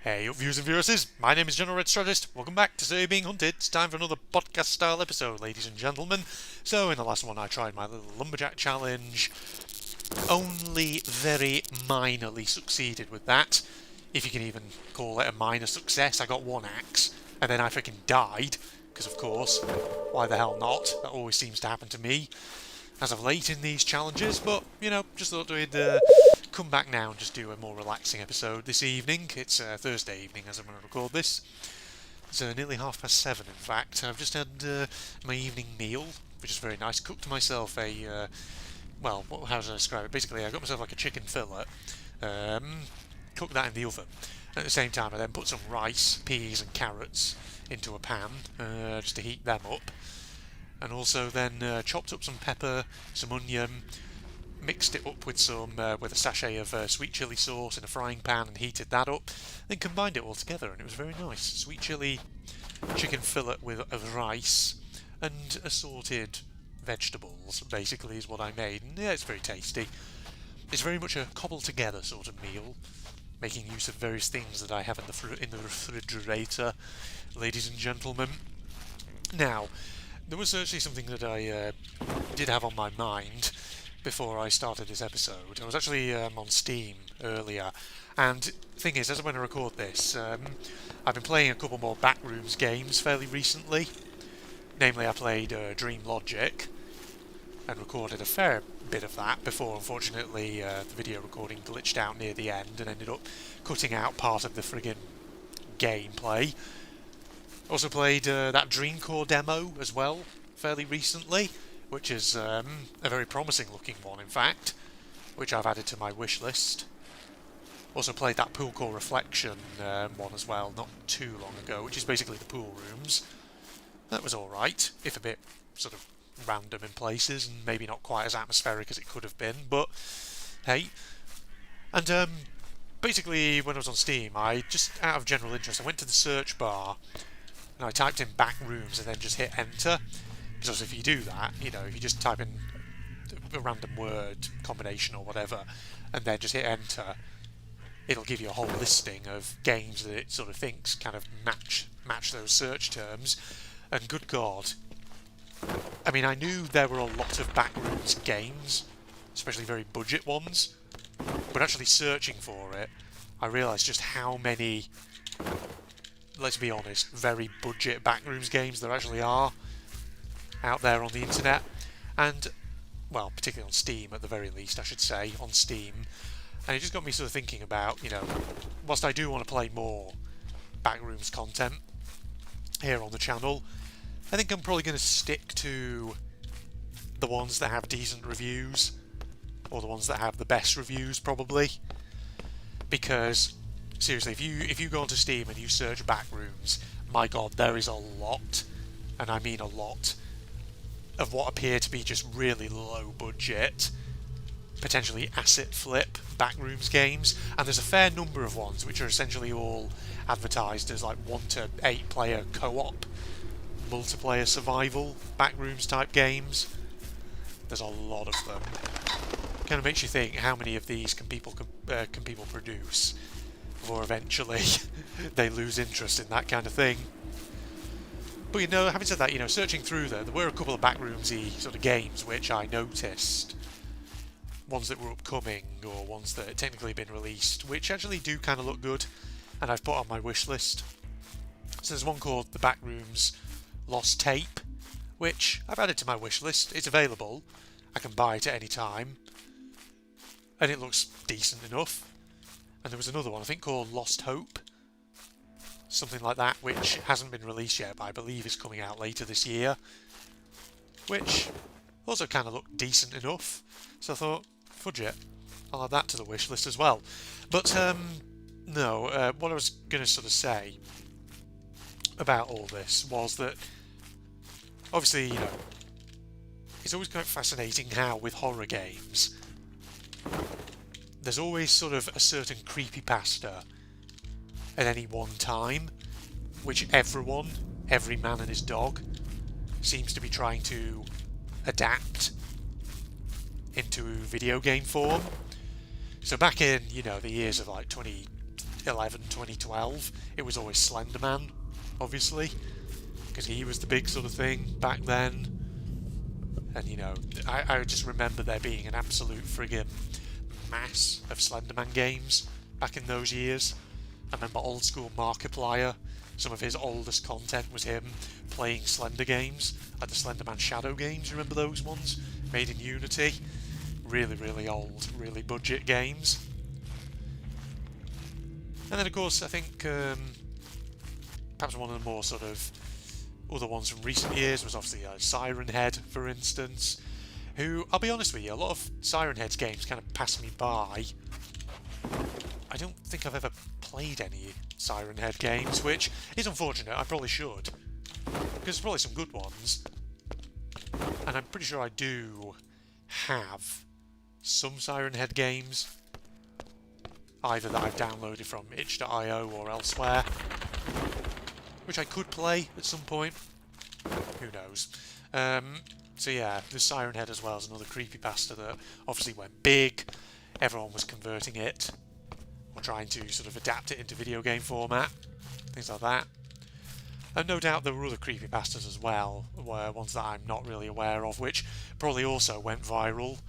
Hey up viewers and viewresses, my name is General Red Strategist. Welcome back to Say Being Hunted. It's time for another podcast style episode, ladies and gentlemen. So in the last one I tried my little lumberjack challenge. Only very minorly succeeded with that. If you can even call it a minor success. I got one axe and then I freaking died. Because of course, why the hell not? That always seems to happen to me as of late in these challenges, but, you know, just thought we'd come back now and just do a more relaxing episode this evening. It's Thursday evening as I'm going to record this. It's nearly 7:30 in fact. I've just had my evening meal, which is very nice. Cooked myself a, well, how should I describe it? Basically, I got myself like a chicken fillet, cooked that in the oven. At the same time, I then put some rice, peas and carrots into a pan, just to heat them up. And also then chopped up some pepper, some onion, mixed it up with with a sachet of sweet chili sauce in a frying pan and heated that up, then combined it all together and it was very nice. Sweet chili chicken fillet with rice and assorted vegetables basically is what I made, and yeah, it's very tasty. It's very much a cobbled together sort of meal, making use of various things that I have in the refrigerator, ladies and gentlemen. Now, there was actually something that I did have on my mind before I started this episode. I was actually on Steam earlier, and the thing is, as I'm going to record this, I've been playing a couple more Backrooms games fairly recently. Namely, I played Dream Logic and recorded a fair bit of that before, unfortunately, the video recording glitched out near the end and ended up cutting out part of the friggin' gameplay. Also played that Dreamcore demo as well, fairly recently, which is a very promising looking one in fact, which I've added to my wish list. Also played that Pool Core Reflection one as well, not too long ago, which is basically the pool rooms. That was alright, if a bit sort of random in places, and maybe not quite as atmospheric as it could have been, but hey. And basically when I was on Steam, I just, out of general interest, I went to the search bar, and I typed in Backrooms and then just hit enter. Because if you do that, you know, if you just type in a random word combination or whatever, and then just hit enter, it'll give you a whole listing of games that it sort of thinks kind of match those search terms. And good God, I mean, I knew there were a lot of Backrooms games, especially very budget ones, but actually searching for it, I realised just how many, let's be honest, very budget Backrooms games there actually are out there on the internet. And, well, particularly on Steam at the very least, I should say, on Steam. And it just got me sort of thinking about, you know, whilst I do want to play more Backrooms content here on the channel, I think I'm probably going to stick to the ones that have decent reviews, or the ones that have the best reviews probably, because seriously, if you go onto Steam and you search Backrooms, my God, there is a lot, and I mean a lot, of what appear to be just really low budget, potentially asset flip Backrooms games, and there's a fair number of ones which are essentially all advertised as like 1 to 8 player co-op, multiplayer survival Backrooms type games. There's a lot of them. Kind of makes you think, how many of these can people produce before eventually they lose interest in that kind of thing. But, you know, having said that, you know, searching through there were a couple of Backroomsy sort of games which I noticed, ones that were upcoming or ones that had technically been released, which actually do kind of look good, and I've put on my wish list. So there's one called the Backrooms Lost Tape, which I've added to my wish list. It's available, I can buy it at any time, and it looks decent enough. And there was another one, I think, called Lost Hope, something like that, which hasn't been released yet, but I believe is coming out later this year, which also kind of looked decent enough, so I thought, fudge it, I'll add that to the wish list as well. But no, what I was going to sort of say about all this was that, obviously, you know, it's always quite fascinating how with horror games, there's always sort of a certain creepypasta at any one time, which everyone, every man and his dog, seems to be trying to adapt into video game form. So back in, you know, the years of like 2011, 2012, it was always Slender Man, obviously, because he was the big sort of thing back then. And, you know, I just remember there being an absolute friggin' mass of Slenderman games back in those years. I remember old school Markiplier, some of his oldest content was him playing Slender games, like the Slenderman Shadow games, remember those ones? Made in Unity. Really, really old, really budget games. And then of course I think perhaps one of the more sort of other ones from recent years was obviously Siren Head, for instance, who, I'll be honest with you, a lot of Siren Head's games kind of pass me by. I don't think I've ever played any Siren Head games, which is unfortunate. I probably should, because there's probably some good ones, and I'm pretty sure I do have some Siren Head games, either that I've downloaded from itch.io or elsewhere, which I could play at some point. Who knows? So yeah, the Siren Head as well is another creepypasta that obviously went big. Everyone was converting it, or trying to sort of adapt it into video game format, things like that. And no doubt there were other creepypastas as well, ones that I'm not really aware of, which probably also went viral,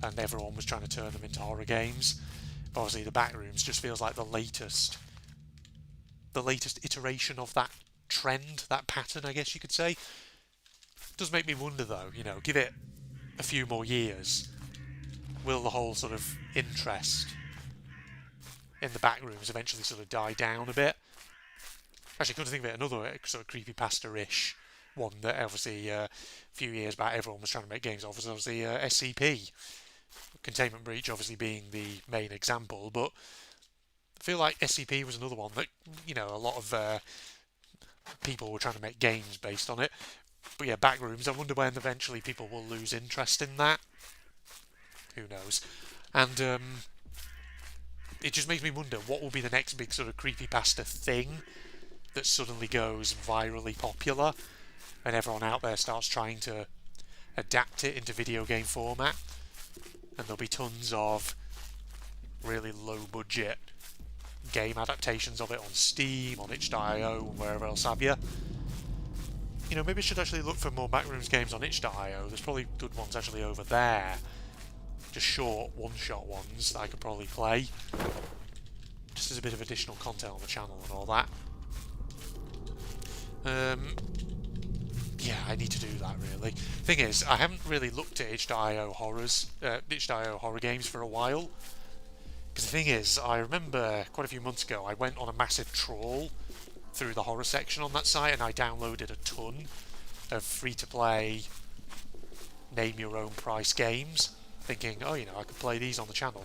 and everyone was trying to turn them into horror games. But obviously the Backrooms just feels like the latest iteration of that trend, that pattern, I guess you could say. Does make me wonder though, you know, give it a few more years, will the whole sort of interest in the Backrooms eventually sort of die down a bit? Actually, come to think of it, another sort of creepypasta-ish one that obviously a few years back everyone was trying to make games of was obviously SCP. Containment Breach obviously being the main example, but I feel like SCP was another one that, you know, a lot of people were trying to make games based on it. But yeah, Backrooms, I wonder when eventually people will lose interest in that. Who knows? And it just makes me wonder what will be the next big sort of creepypasta thing that suddenly goes virally popular and everyone out there starts trying to adapt it into video game format. And there'll be tons of really low budget game adaptations of it on Steam, on itch.io, and wherever else have you. You know, maybe I should actually look for more Backrooms games on itch.io. There's probably good ones actually over there. Just short, one-shot ones that I could probably play. Just as a bit of additional content on the channel and all that. Yeah, I need to do that really. Thing is, I haven't really looked at itch.io horror games for a while. Because the thing is, I remember quite a few months ago I went on a massive trawl through the horror section on that site and I downloaded a ton of free-to-play name-your-own-price games, thinking, oh, you know, I could play these on the channel.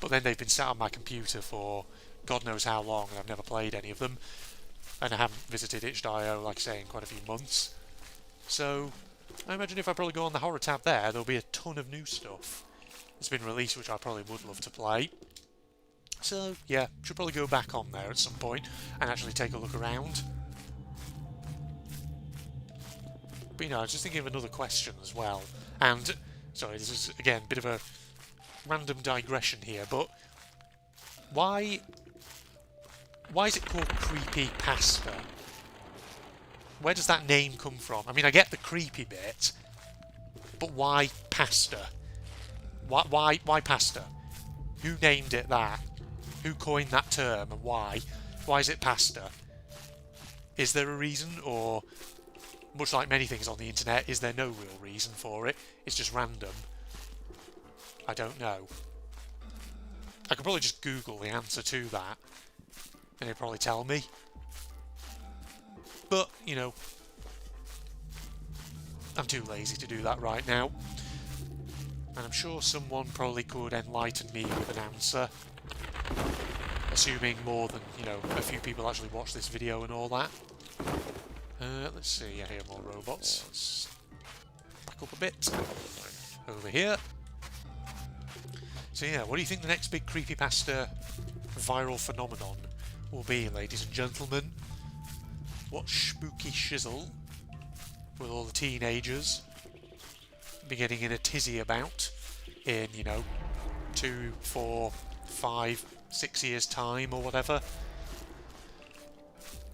But then they've been sat on my computer for God knows how long and I've never played any of them. And I haven't visited itch.io, like I say, in quite a few months. So I imagine if I probably go on the horror tab there, there'll be a ton of new stuff that's been released, which I probably would love to play. So yeah, should probably go back on there at some point and actually take a look around. But you know, I was just thinking of another question as well. And sorry, this is again a bit of a random digression here, but why is it called Creepypasta? Where does that name come from? I mean, I get the creepy bit, but why pasta? Why pasta? Who named it that? Who coined that term and why? Why is it pasta? Is there a reason, or much like many things on the internet, is there no real reason for it? It's just random. I don't know. I could probably just Google the answer to that and it'd probably tell me. But, you know, I'm too lazy to do that right now. And I'm sure someone probably could enlighten me with an answer. Assuming more than, you know, a few people actually watch this video and all that. Let's see, I hear more robots. Let's back up a bit. Over here. So yeah, what do you think the next big creepypasta viral phenomenon will be, ladies and gentlemen? What spooky shizzle will all the teenagers be getting in a tizzy about in, you know, 2, 4, 5, 6 years' time or whatever?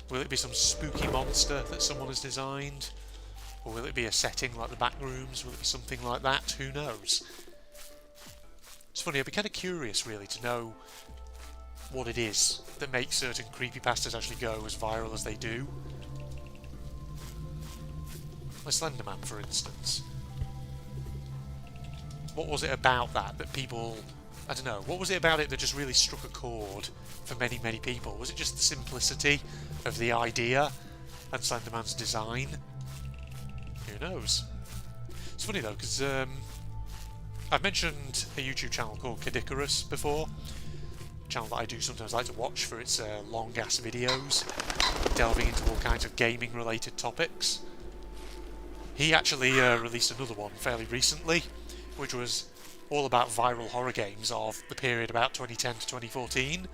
Will it be some spooky monster that someone has designed? Or will it be a setting like the back rooms? Will it be something like that? Who knows? It's funny, I'd be kind of curious really to know what it is that makes certain creepypastas actually go as viral as they do. Like Slenderman, for instance. What was it about that people... I don't know, what was it about it that just really struck a chord for many, many people? Was it just the simplicity of the idea and Slenderman's design? Who knows? It's funny though, because I've mentioned a YouTube channel called Kadikarus before. A channel that I do sometimes like to watch for its long-ass videos, delving into all kinds of gaming-related topics. He actually released another one fairly recently, which was all about viral horror games of the period about 2010 to 2014,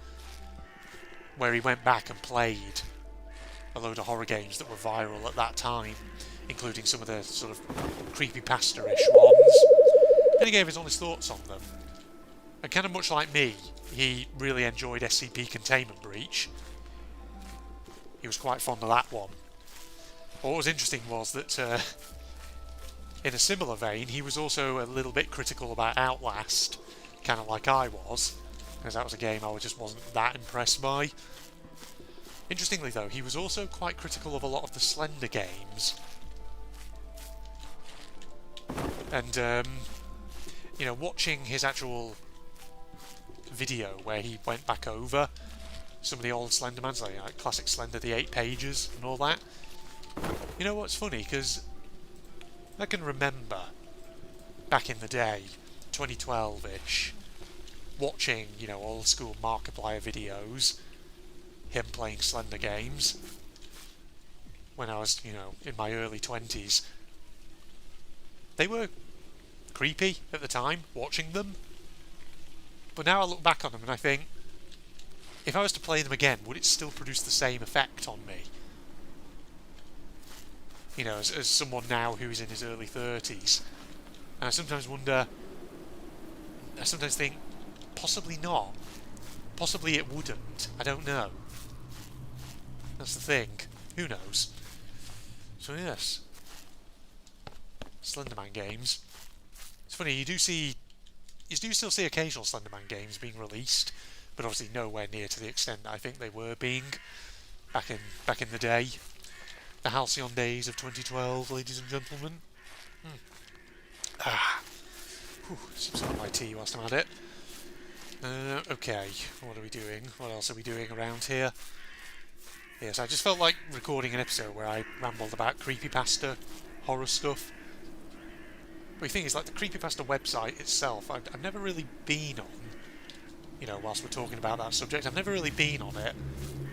where he went back and played a load of horror games that were viral at that time, including some of the sort of creepypasta-ish ones, and he gave his honest thoughts on them. And kind of much like me, he really enjoyed SCP Containment Breach. He was quite fond of that one. What was interesting was that in a similar vein, he was also a little bit critical about Outlast, kind of like I was, because that was a game I just wasn't that impressed by. Interestingly though, he was also quite critical of a lot of the Slender games. And, you know, watching his actual video where he went back over some of the old Slendermans, like classic Slender, the 8 pages and all that, you know what's funny, because I can remember back in the day, 2012-ish, watching, you know, old school Markiplier videos, him playing Slender games, when I was, you know, in my early 20s. They were creepy at the time, watching them, but now I look back on them and I think, if I was to play them again, would it still produce the same effect on me? You know, as someone now who's in his early 30s. And I sometimes wonder, I sometimes think, possibly not. Possibly it wouldn't. I don't know. That's the thing. Who knows? So yes. Slenderman games. It's funny, you do still see occasional Slenderman games being released, but obviously nowhere near to the extent that I think they were being back in the day. The halcyon days of 2012, ladies and gentlemen. Some of my tea whilst I'm at it. Okay, what are we doing? What else are we doing around here? Yes, I just felt like recording an episode where I rambled about creepypasta, horror stuff. But the thing is, like, the creepypasta website itself, I've never really been on, you know, whilst we're talking about that subject, I've never really been on it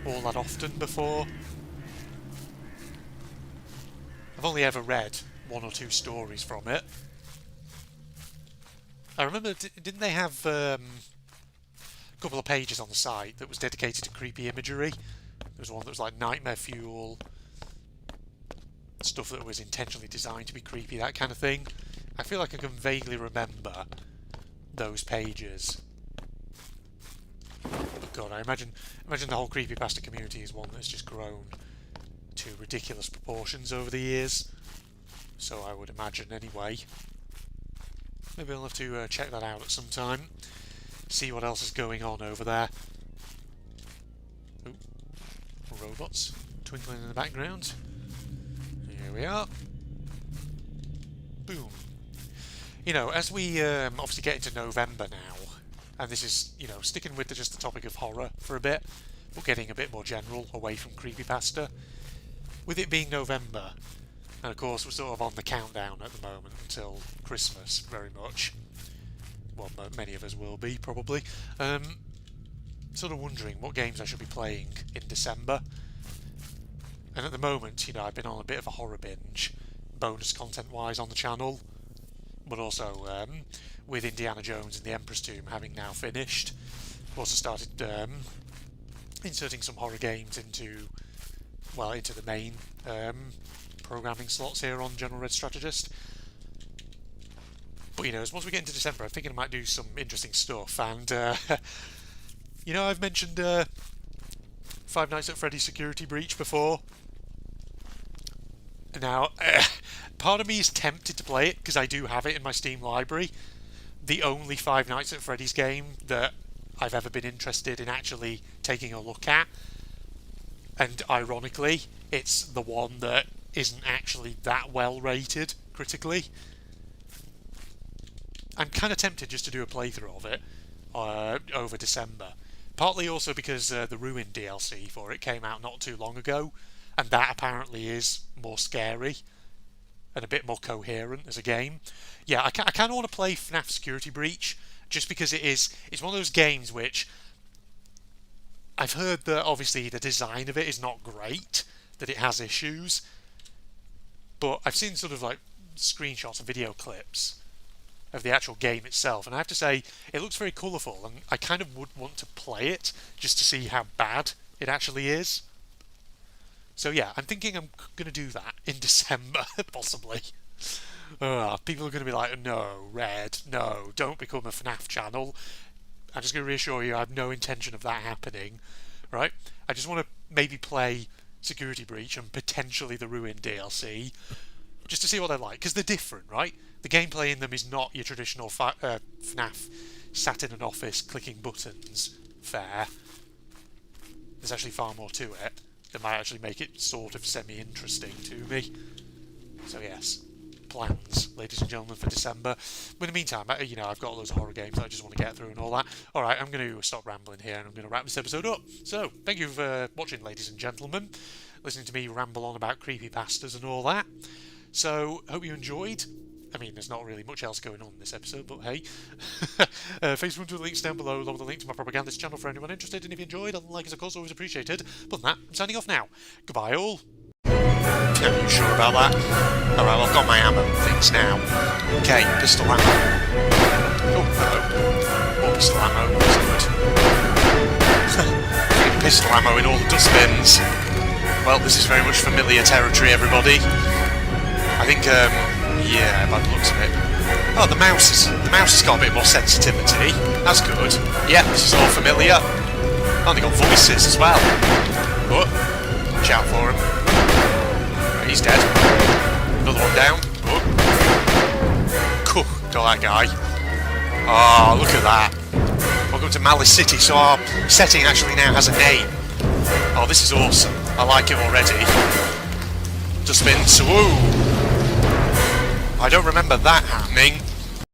all that often before. I've only ever read 1 or 2 stories from it. I remember, didn't they have a couple of pages on the site that was dedicated to creepy imagery? There was one that was like nightmare fuel, stuff that was intentionally designed to be creepy, that kind of thing. I feel like I can vaguely remember those pages. But God, I imagine the whole creepypasta community is one that's just grown to ridiculous proportions over the years. So I would imagine anyway. Maybe I'll have to check that out at some time. See what else is going on over there. Ooh, robots twinkling in the background. Here we are. Boom. You know, as we obviously get into November now, and this is, you know, sticking with just the topic of horror for a bit, but getting a bit more general away from creepypasta. With it being November, and of course we're sort of on the countdown at the moment until Christmas, very much. Well, many of us will be, probably. Sort of wondering what games I should be playing in December. And at the moment, you know, I've been on a bit of a horror binge, bonus content-wise on the channel, but also with Indiana Jones and the Emperor's Tomb having now finished. I've also started inserting some horror games into the main programming slots here on General Red Strategist. But, you know, as once we get into December, I'm thinking I might do some interesting stuff, and You know, I've mentioned Five Nights at Freddy's Security Breach before. Now, part of me is tempted to play it because I do have it in my Steam library. The only Five Nights at Freddy's game that I've ever been interested in actually taking a look at. And ironically, it's the one that isn't actually that well rated critically. I'm kind of tempted just to do a playthrough of it over December. Partly also because the Ruin DLC for it came out not too long ago, and that apparently is more scary and a bit more coherent as a game. Yeah, I kind of want to play FNAF Security Breach just because it's one of those games which I've heard that obviously the design of it is not great, that it has issues, but I've seen sort of like screenshots and video clips of the actual game itself, and I have to say it looks very colourful, and I kind of would want to play it just to see how bad it actually is. So yeah, I'm thinking I'm going to do that in December, possibly. People are going to be like, no, Red, no, don't become a FNAF channel. I'm just going to reassure you I have no intention of that happening, right? I just want to maybe play Security Breach and potentially the Ruin DLC, just to see what they're like, because they're different, right? The gameplay in them is not your traditional FNAF sat in an office clicking buttons fare. There's actually far more to it that might actually make it sort of semi-interesting to me. So yes, plans, ladies and gentlemen, for December. But in the meantime, you know, I've got loads of horror games that I just want to get through and all that. Alright, I'm going to stop rambling here and I'm going to wrap this episode up. So, thank you for watching, ladies and gentlemen, listening to me ramble on about creepypastas and all that. So, hope you enjoyed. I mean, there's not really much else going on in this episode, but hey. Facebook to the links down below, along with the link to my propagandist channel for anyone interested, and if you enjoyed, a like is of course always appreciated. But than that, I'm signing off now. Goodbye all. Are you sure about that? Alright, well, I've got my ammo things now. Okay, pistol ammo. Oh, hello. More pistol ammo, that's good. Pistol ammo in all the dustbins. Well, this is very much familiar territory, everybody. I think, yeah, by the looks of it. Oh, the mouse has got a bit more sensitivity. That's good. Yeah, this is all familiar. Oh, they got voices as well. Oh, watch out for him. Right, he's dead. Another one down. Oh. Cool, got that guy. Oh, look at that. Welcome to Malice City. So our setting actually now has a name. Oh, this is awesome. I like it already. Just been so. I don't remember that happening.